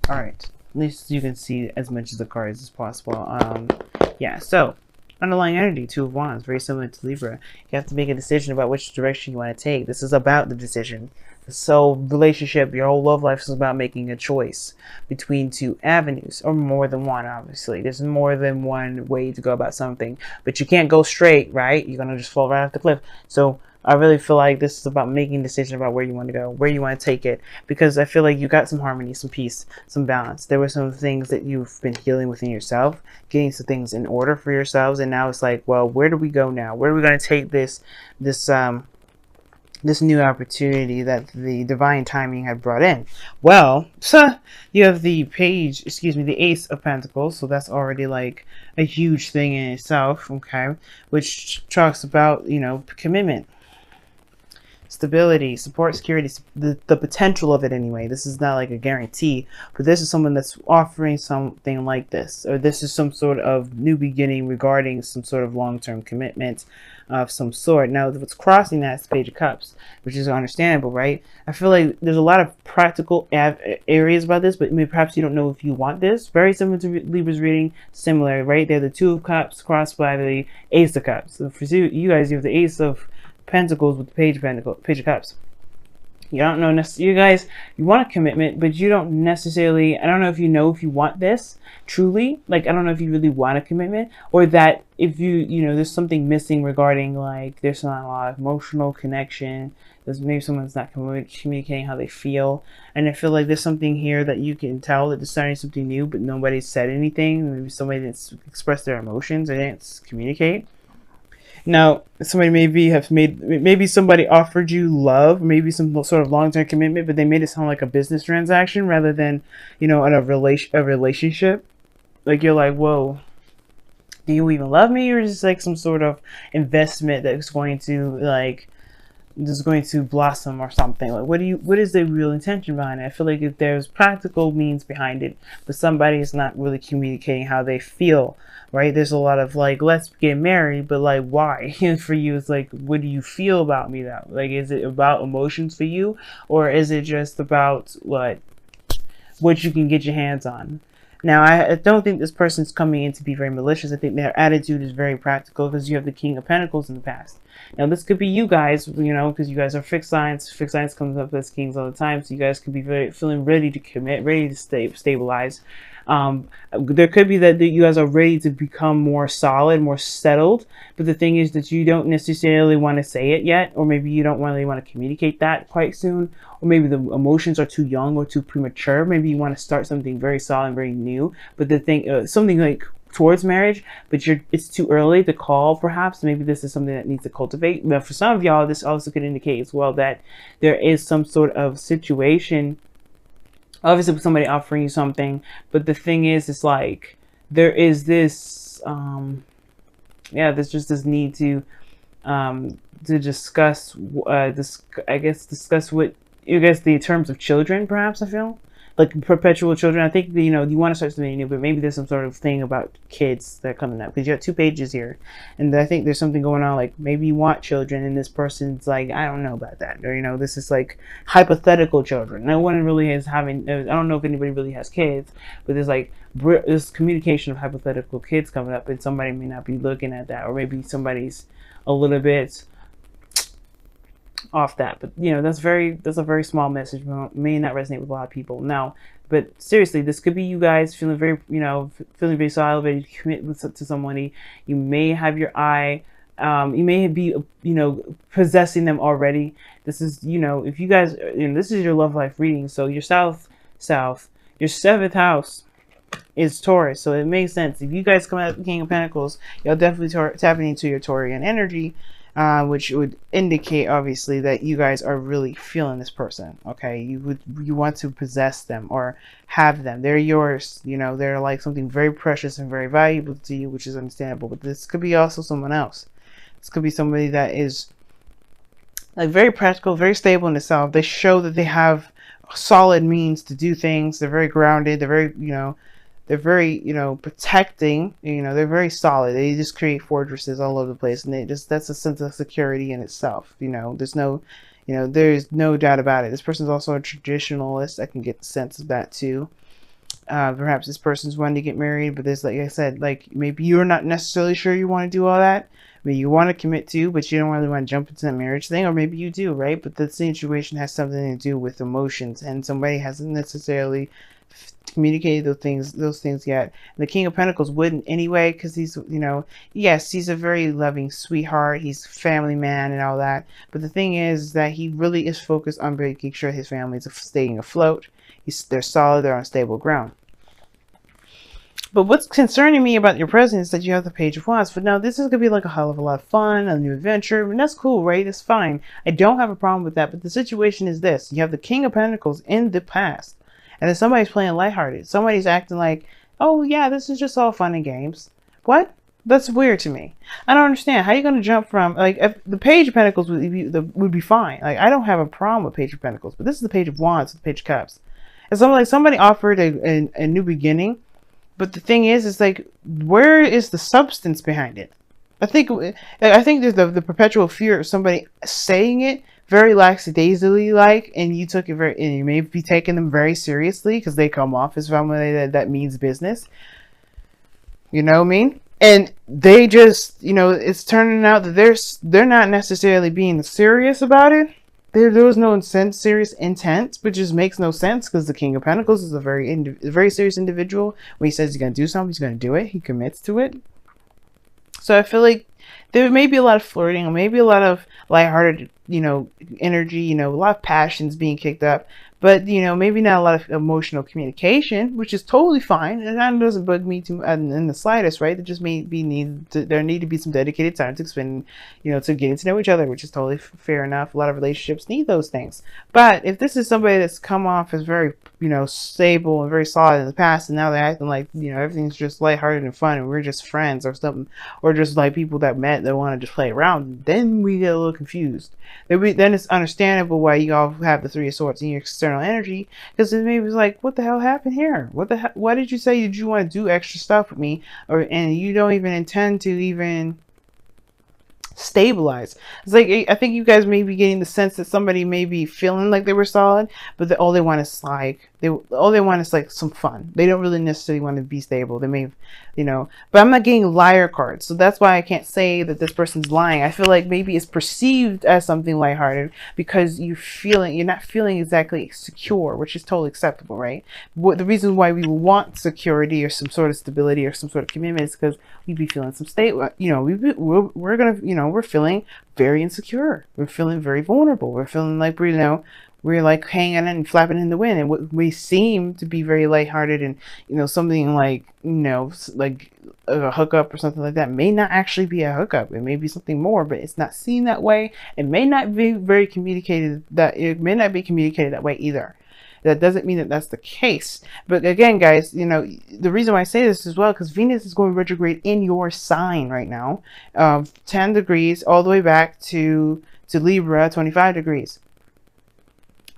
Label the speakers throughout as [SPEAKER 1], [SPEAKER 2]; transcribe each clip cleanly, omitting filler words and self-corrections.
[SPEAKER 1] All right. At least you can see as much of the cards as possible. Yeah. So, underlying energy, Two of Wands, very similar to Libra. You have to make a decision about which direction you want to take. This is about the decision. So, relationship, your whole love life is about making a choice between two avenues, or more than one. Obviously, there's more than one way to go about something, but you can't go straight, right? You're gonna just fall right off the cliff. So, I really feel like this is about making a decision about where you want to go, where you want to take it, because I feel like you got some harmony, some peace, some balance. There were some things that you've been healing within yourself, getting some things in order for yourselves, and now it's like, well, where do we go now? Where are we going to take this new opportunity that the divine timing had brought in? Well, so you have the the Ace of Pentacles, so that's already like a huge thing in itself, okay, which talks about, commitment, stability, support, security, the potential of it anyway. This is not like a guarantee, but this is someone that's offering something like this, or this is some sort of new beginning regarding some sort of long-term commitment of some sort. Now, what's crossing that is the Page of Cups, which is understandable, right? I feel like there's a lot of practical areas about this, but maybe perhaps you don't know if you want this. Very similar to Libra's reading, similar, right? They're the Two of Cups crossed by the Ace of Cups. So for you guys, you have the Ace of Pentacles with the Page of Cups. You don't know you guys, you want a commitment, but you don't necessarily, I don't know if you want this truly, like I don't know if you really want a commitment, or that if there's something missing regarding, like there's not a lot of emotional connection, there's maybe someone's not communicating how they feel, and I feel like there's something here that you can tell that they're starting something new, but nobody said anything. Maybe somebody didn't express their emotions, or didn't communicate. Now, somebody maybe somebody offered you love, maybe some sort of long-term commitment, but they made it sound like a business transaction rather than, in a relationship. Like you're like, whoa, do you even love me, or is this like some sort of investment that's going to blossom or something? Like, what is the real intention behind it? I feel like if there's practical means behind it, but somebody is not really communicating how they feel, right? There's a lot of like, let's get married, but like, why? And for you, it's like, what do you feel about me now? Like, is it about emotions for you, or is it just about what you can get your hands on? Now, I don't think this person's coming in to be very malicious. I think their attitude is very practical, because you have the King of Pentacles in the past. Now, this could be you guys, because you guys are fixed signs. Fixed signs comes up as kings all the time, so you guys could be feeling ready to commit, ready to stabilize. There could be that you guys are ready to become more solid, more settled, but the thing is that you don't necessarily want to say it yet, or maybe you don't really want to communicate that quite soon, or maybe the emotions are too young or too premature. Maybe you want to start something very solid, very new, but the thing, something like towards marriage, but it's too early to call. Perhaps maybe this is something that needs to cultivate. But for some of y'all, this also could indicate as well that there is some sort of situation, obviously with somebody offering you something, but the thing is, it's like there is this there's just this need to discuss this, I guess, discuss what you guys, the terms of children, perhaps. I feel like perpetual children. I think that, you want to start something new, but maybe there's some sort of thing about kids that are coming up, because you have 2 pages here, and I think there's something going on, like maybe you want children, and this person's like, I don't know about that, or this is like hypothetical children. No one really is having, I don't know if anybody really has kids, but there's like this communication of hypothetical kids coming up, and somebody may not be looking at that, or maybe somebody's a little bit off that, but that's a very small message, may not resonate with a lot of people now. But seriously, this could be you guys feeling very feeling very solid, ready to commit to somebody. You may have your eye, you may be possessing them already. This is, if you guys, this is your love life reading, so your south your 7th house is Taurus, so it makes sense. If you guys come out the King of Pentacles, you'll definitely tapping into your Taurian energy, which would indicate obviously that you guys are really feeling this person. Okay, you want to possess them or have them. They're yours. They're like something very precious and very valuable to you, which is understandable. But this could be also someone else. This could be somebody that is like very practical, very stable in itself. They show that they have solid means to do things. They're very grounded. They're very they're very protecting. They're very solid. They just create fortresses all over the place, and that's a sense of security in itself. There's no doubt about it. This person's also a traditionalist. I can get the sense of that too. Perhaps this person's wanting to get married, but there's, like I said, like maybe you're not necessarily sure you want to do all that. Maybe you want to commit to, but you don't really want to jump into that marriage thing, or maybe you do, right? But the situation has something to do with emotions, and somebody hasn't necessarily communicated those things yet. And the King of Pentacles wouldn't anyway, because he's, yes, he's a very loving sweetheart. He's a family man and all that. But the thing is that he really is focused on making sure his family is staying afloat. They're solid. They're on stable ground. But what's concerning me about your present is that you have the Page of Wands. But now this is going to be like a hell of a lot of fun, a new adventure, and that's cool, right? It's fine. I don't have a problem with that. But the situation is this. You have the King of Pentacles in the past. And then somebody's playing lighthearted. Somebody's acting like, oh yeah, this is just all fun and games. What? That's weird to me. I don't understand. How are you going to jump from, like, if the Page of Pentacles would be fine. Like, I don't have a problem with Page of Pentacles. But this is the Page of Wands, the Page of Cups. And somebody offered a new beginning. But the thing is like, where is the substance behind it? I think there's the perpetual fear of somebody saying it very lackadaisically, like, and you took it and you may be taking them very seriously because they come off as somebody that means business. You know what I mean? And they just, it's turning out that they're not necessarily being serious about it. There was no serious intent, which just makes no sense because the King of Pentacles is a very serious individual. When he says he's going to do something, he's going to do it. He commits to it. So I feel like there may be a lot of flirting, maybe a lot of lighthearted, energy, a lot of passions being kicked up, but, maybe not a lot of emotional communication, which is totally fine. And that doesn't bug me too in the slightest, right? There just there need to be some dedicated time to spend, to getting to know each other, which is totally fair enough. A lot of relationships need those things. But if this is somebody that's come off as very, stable and very solid in the past, and now they're acting like, everything's just lighthearted and fun and we're just friends or something, or just like people that met that want to just play around, then we get a little confused. Then it's understandable why you all have the Three of Swords in your external energy, because it maybe was like, what the hell happened here? Why did you say that you want to do extra stuff with me, and you don't even intend to even stabilize? It's like, I think you guys may be getting the sense that somebody may be feeling like they were solid, but all they want is like some fun. They don't really necessarily want to be stable. They may, but I'm not getting liar cards, so that's why I can't say that this person's lying. I feel like maybe it's perceived as something lighthearted because you're not feeling exactly secure, which is totally acceptable, right? The reason why we want security or some sort of stability or some sort of commitment is because we'd be feeling some state, we're feeling very insecure. We're feeling very vulnerable. We're feeling like we're like hanging and flapping in the wind, and what we seem to be very lighthearted and something like like a hookup or something like that may not actually be a hookup. It may be something more, but it's not seen that way. It may not be communicated that way either. That doesn't mean that that's the case. But again, guys, the reason why I say this as well, because Venus is going retrograde in your sign right now, 10 degrees all the way back to Libra, 25 degrees.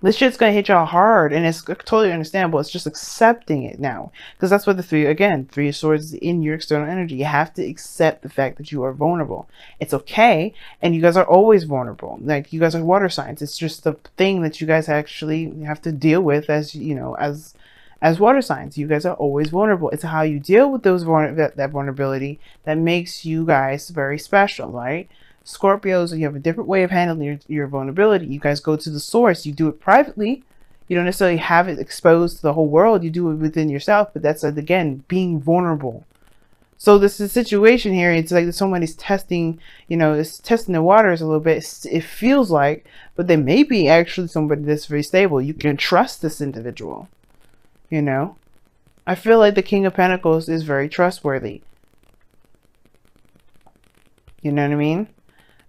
[SPEAKER 1] This shit's going to hit y'all hard, and it's totally understandable. It's just accepting it now. Because that's what the Three of Swords is in your external energy. You have to accept the fact that you are vulnerable. It's okay, and you guys are always vulnerable. Like, you guys are water signs. It's just the thing that you guys actually have to deal with as, as water signs. You guys are always vulnerable. It's how you deal with that vulnerability that makes you guys very special, right? Scorpios, you have a different way of handling your vulnerability. You guys go to the source. You do it privately. You don't necessarily have it exposed to the whole world. You do it within yourself, but that's, again, being vulnerable. So this is a situation here. It's like somebody's testing, it's testing the waters a little bit. It feels like, but they may be actually somebody that's very stable. You can trust this individual, I feel like the King of Pentacles is very trustworthy. You know what I mean?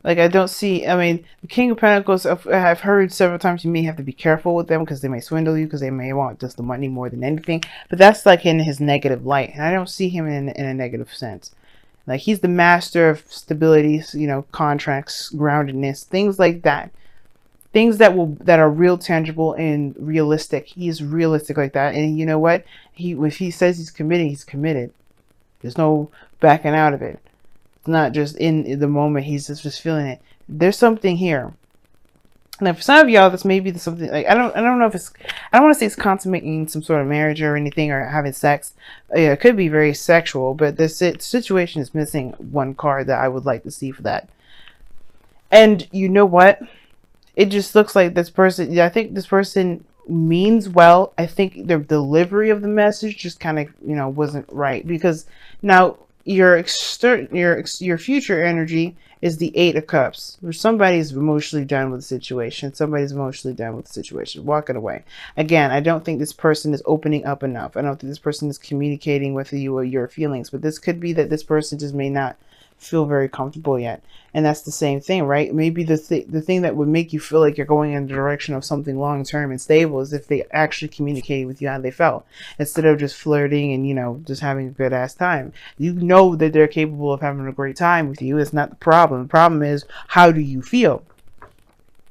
[SPEAKER 1] Like, the King of Pentacles, I've heard several times you may have to be careful with them because they may swindle you, because they may want just the money more than anything. But that's like in his negative light. And I don't see him in a negative sense. Like, he's the master of stability, contracts, groundedness, things like that. Things that are real, tangible, and realistic. He's realistic like that. And you know what? If he says he's committing, he's committed. There's no backing out of it. Not just in the moment, he's just feeling it. There's something here. Now, for some of y'all, this may be something like I don't know if it's I don't want to say it's consummating some sort of marriage or anything or having sex. Yeah, it could be very sexual, but this situation is missing one card that I would like to see for that. And you know what? It just looks like this person. Yeah, I think this person means well. I think the delivery of the message just kind of wasn't right, because now your future energy is the Eight of Cups, where somebody's emotionally done with the situation. Somebody's emotionally done with the situation, walking away. Again, I don't think this person is opening up enough. I don't think this person is communicating with you or your feelings. But this could be that this person just may not feel very comfortable yet. And that's the same thing, right? Maybe the thing that would make you feel like you're going in the direction of something long-term and stable is if they actually communicated with you how they felt, instead of just flirting and just having a good ass time. You know that they're capable of having a great time with you. It's not the problem. The problem is, how do you feel?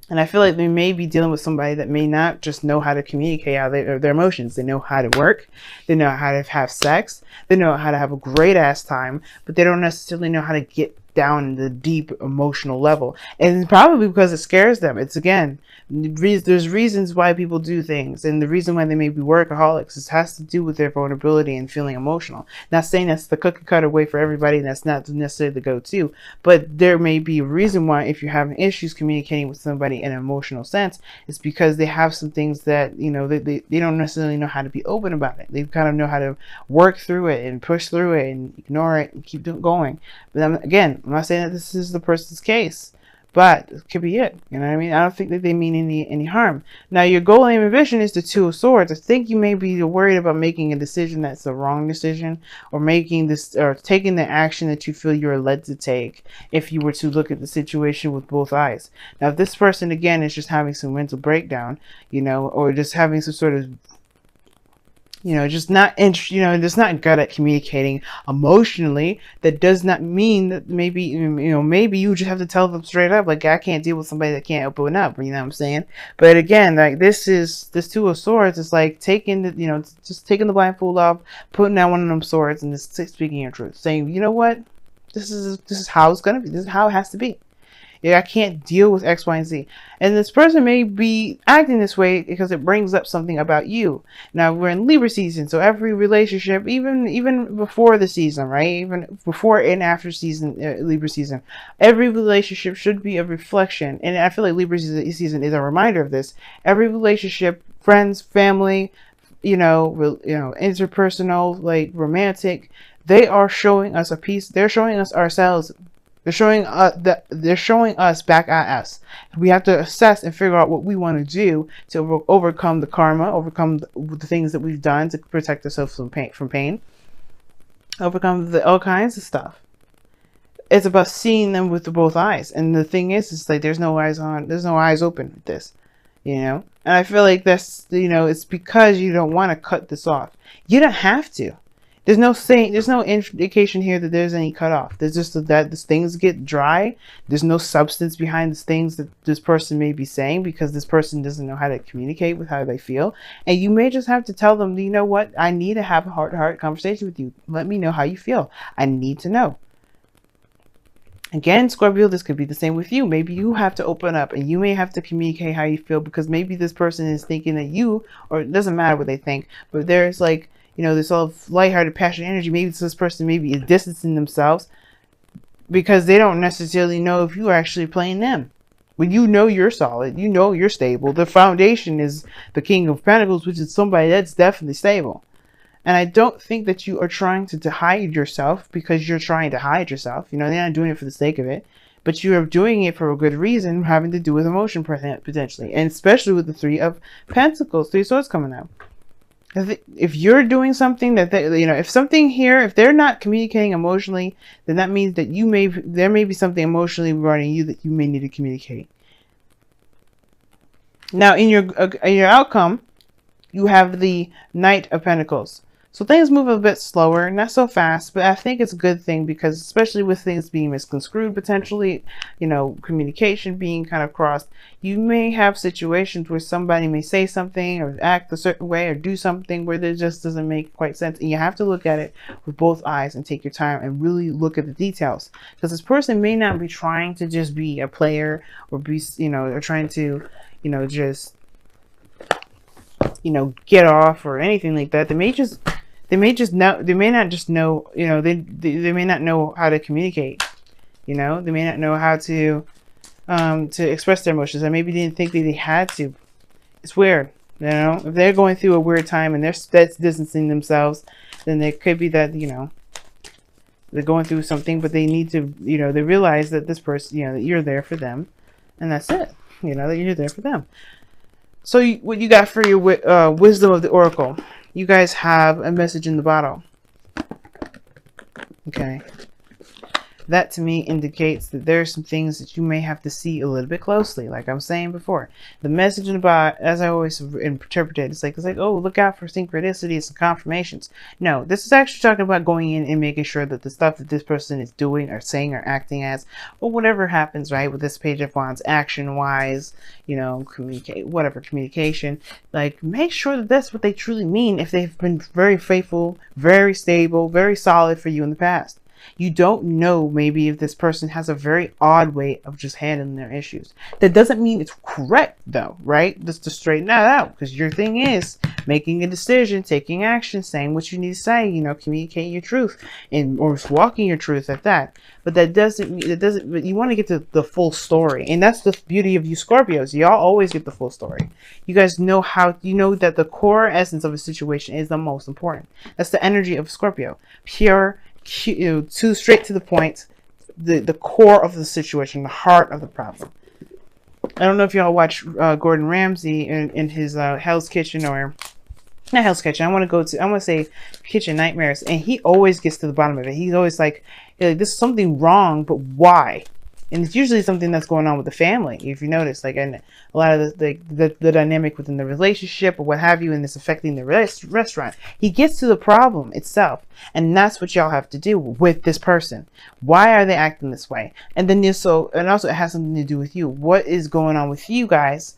[SPEAKER 1] And I feel like they may be dealing with somebody that may not just know how to communicate how their emotions. They know how to work. They know how to have sex. They know how to have a great ass time, but they don't necessarily know how to get down in the deep emotional level. And probably because it scares them. It's, again, there's reasons why people do things, and the reason why they may be workaholics, it has to do with their vulnerability and feeling emotional. Not saying that's the cookie cutter way for everybody, and that's not necessarily the go-to, but there may be a reason why, if you're having issues communicating with somebody in an emotional sense, it's because they have some things that they don't necessarily know how to be open about it. They kind of know how to work through it and push through it and ignore it and keep going. But again, I'm not saying that this is the person's case, but it could be it. You know what I mean? I don't think that they mean any harm. Now, your goal, aim, and vision is the Two of Swords. I think you may be worried about making a decision that's the wrong decision, or making this, or taking the action that you feel you're led to take if you were to look at the situation with both eyes. Now, if this person, again, is just having some mental breakdown, or just having some sort of just not just not good at communicating emotionally, that does not mean that maybe you just have to tell them straight up, like, I can't deal with somebody that can't open up, you know what I'm saying? But again, like, this Two of Swords is like taking the just taking the blindfold off, putting down one of them swords, and just speaking your truth, saying, you know what, this is how it's gonna be, this is how it has to be. Yeah, I can't deal with X, Y, and Z. And this person may be acting this way because it brings up something about you. Now, we're in Libra season, so every relationship, even before the season, right? Even before and after season, Libra season, every relationship should be a reflection. And I feel like Libra season is a reminder of this. Every relationship, friends, family, interpersonal, like romantic, they are showing us a piece. They're showing us ourselves. They're showing us back at us. We have to assess and figure out what we want to do to overcome the karma, overcome the things that we've done to protect ourselves from pain, overcome all kinds of stuff. It's about seeing them with both eyes. And the thing is, it's like there's no eyes open with this, And I feel like that's, it's because you don't want to cut this off. You don't have to. There's no indication here that there's any cutoff. There's just that these things get dry. There's no substance behind the things that this person may be saying, because this person doesn't know how to communicate with how they feel. And you may just have to tell them, you know what? I need to have a heart-to-heart conversation with you. Let me know how you feel. I need to know. Again, Scorpio, this could be the same with you. Maybe you have to open up, and you may have to communicate how you feel, because maybe this person is thinking that you, or it doesn't matter what they think, but there's like, this all lighthearted, passionate energy. Maybe this person maybe is distancing themselves because they don't necessarily know if you are actually playing them. When you're solid, you're stable. The foundation is the King of Pentacles, which is somebody that's definitely stable. And I don't think that you are trying to hide yourself because you're trying to hide yourself. They're not doing it for the sake of it, but you are doing it for a good reason, having to do with emotion potentially, and especially with the Three of Pentacles, Three Swords coming out. If you're doing something that if they're not communicating emotionally, then that means that there may be something emotionally regarding you that you may need to communicate. Now, in your outcome, you have the Knight of Pentacles. So things move a bit slower, not so fast, but I think it's a good thing because especially with things being misconstrued potentially, you know, communication being kind of crossed, you may have situations where somebody may say something or act a certain way or do something where it just doesn't make quite sense. And you have to look at it with both eyes and take your time and really look at the details. Because this person may not be trying to just be a player or be, you know, or trying to, you know, just, you know, get off or anything like that. They may just know, they may not just know, you know, they may not know how to communicate, you know, they may not know how to express their emotions. I maybe didn't think that they had to. It's weird, you know, if they're going through a weird time and that's distancing themselves, then it could be that, you know, they're going through something, but they need to, you know, they realize that this person, you know, that you're there for them, and that's it, you know, that you're there for them. So what you got for your wisdom of the oracle? You guys have a message in the bottle. Okay. That to me indicates that there are some things that you may have to see a little bit closely. Like I'm saying before, the message in the bottle, as I always interpret it, it's like, oh, look out for synchronicities and confirmations. No, this is actually talking about going in and making sure that the stuff that this person is doing or saying or acting as, or whatever happens, right, with this Page of Wands, action-wise, you know, communication, like make sure that that's what they truly mean if they've been very faithful, very stable, very solid for you in the past. You don't know maybe if this person has a very odd way of just handling their issues. That doesn't mean it's correct though, right? Just to straighten that out, because your thing is making a decision, taking action, saying what you need to say, you know, communicating your truth and or walking your truth at that. But but you want to get to the full story. And that's the beauty of you Scorpios. Y'all always get the full story. You guys know you know that the core essence of a situation is the most important. That's the energy of Scorpio. Pure, too straight to the point, the core of the situation, the heart of the problem. I don't know if y'all watch Gordon Ramsay in his Hell's Kitchen, or not Hell's Kitchen. I want to say Kitchen Nightmares, and he always gets to the bottom of it. He's always like, this is something wrong, but why? And it's usually something that's going on with the family, if you notice, like, and a lot of the dynamic within the relationship or what have you, and it's affecting the restaurant. He gets to the problem itself, and that's what y'all have to do with this person. Why are they acting this way? And then also it has something to do with you. What is going on with you guys?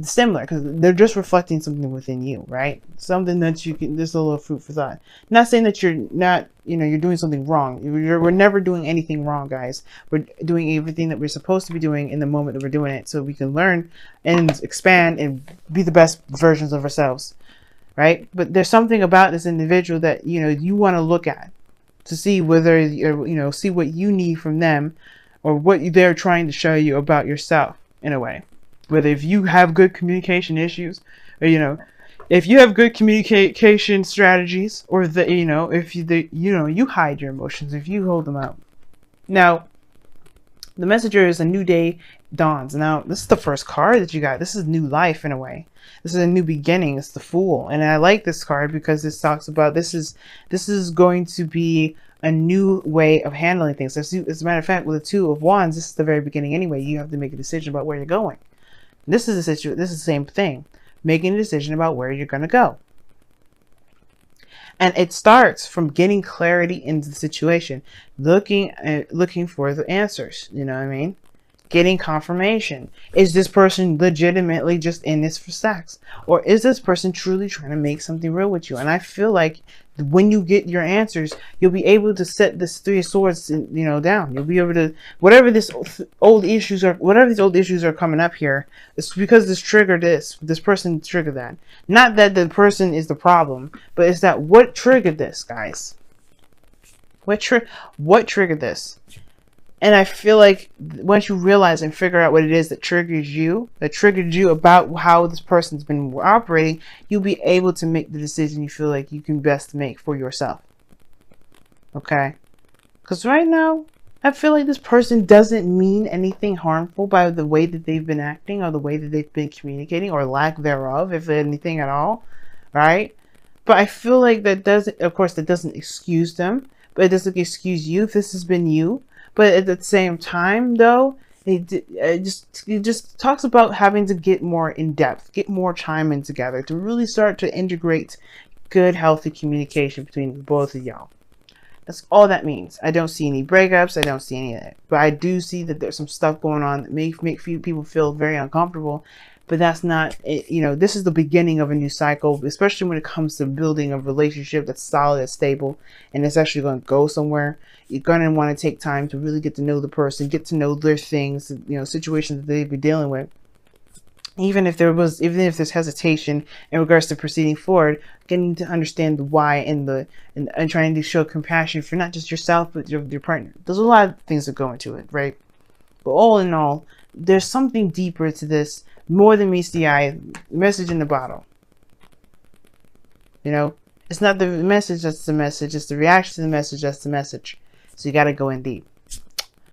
[SPEAKER 1] Similar, because they're just reflecting something within you, right? Something that you can, there's a little food for thought. Not saying that you're not, you know, you're doing something wrong. We're never doing anything wrong, guys. We're doing everything that we're supposed to be doing in the moment that we're doing it, so we can learn and expand and be the best versions of ourselves, right? But there's something about this individual that, you know, you want to look at to see whether, you know, see what you need from them or what they're trying to show you about yourself in a way. Whether if you have good communication issues, or, you know, if you have good communication strategies, or the, you know, if you hide your emotions, if you hold them out. Now, the messenger is a new day dawns. Now, this is the first card that you got. This is new life in a way. This is a new beginning. It's the Fool, and I like this card because this talks about this is going to be a new way of handling things. As a matter of fact, with the Two of Wands, this is the very beginning anyway. You have to make a decision about where you're going. This is the same thing, making a decision about where you're going to go. And it starts from getting clarity into the situation, looking for the answers, you know what I mean? Getting confirmation. Is this person legitimately just in this for sex? Or is this person truly trying to make something real with you? And I feel like when you get your answers, you'll be able to set this Three of Swords, you know, down. You'll be able to, whatever these old issues are coming up here, it's because this person triggered that. Not that the person is the problem, but it's that what triggered this, guys? What triggered this? And I feel like once you realize and figure out what it is that triggered you about how this person's been operating, you'll be able to make the decision you feel like you can best make for yourself. Okay? Because right now, I feel like this person doesn't mean anything harmful by the way that they've been acting or the way that they've been communicating or lack thereof, if anything at all. Right? But I feel like that doesn't excuse them, but it doesn't excuse you if this has been you. But at the same time, though, it just talks about having to get more in depth, get more time in together to really start to integrate good, healthy communication between both of y'all. That's all that means. I don't see any breakups. I don't see any of that. But I do see that there's some stuff going on that make few people feel very uncomfortable. But that's not it. You know, this is the beginning of a new cycle, especially when it comes to building a relationship that's solid, that's stable, and it's actually going to go somewhere. You're going to want to take time to really get to know the person, get to know their things, you know, situations that they'd be dealing with. Even if there's hesitation in regards to proceeding forward, getting to understand the why and trying to show compassion for not just yourself but your partner. There's a lot of things that go into it, right? But all in all, there's something deeper to this, more than meets the eye. Message in the bottle. You know, it's not the message that's the message; it's the reaction to the message that's the message. So you got to go in deep.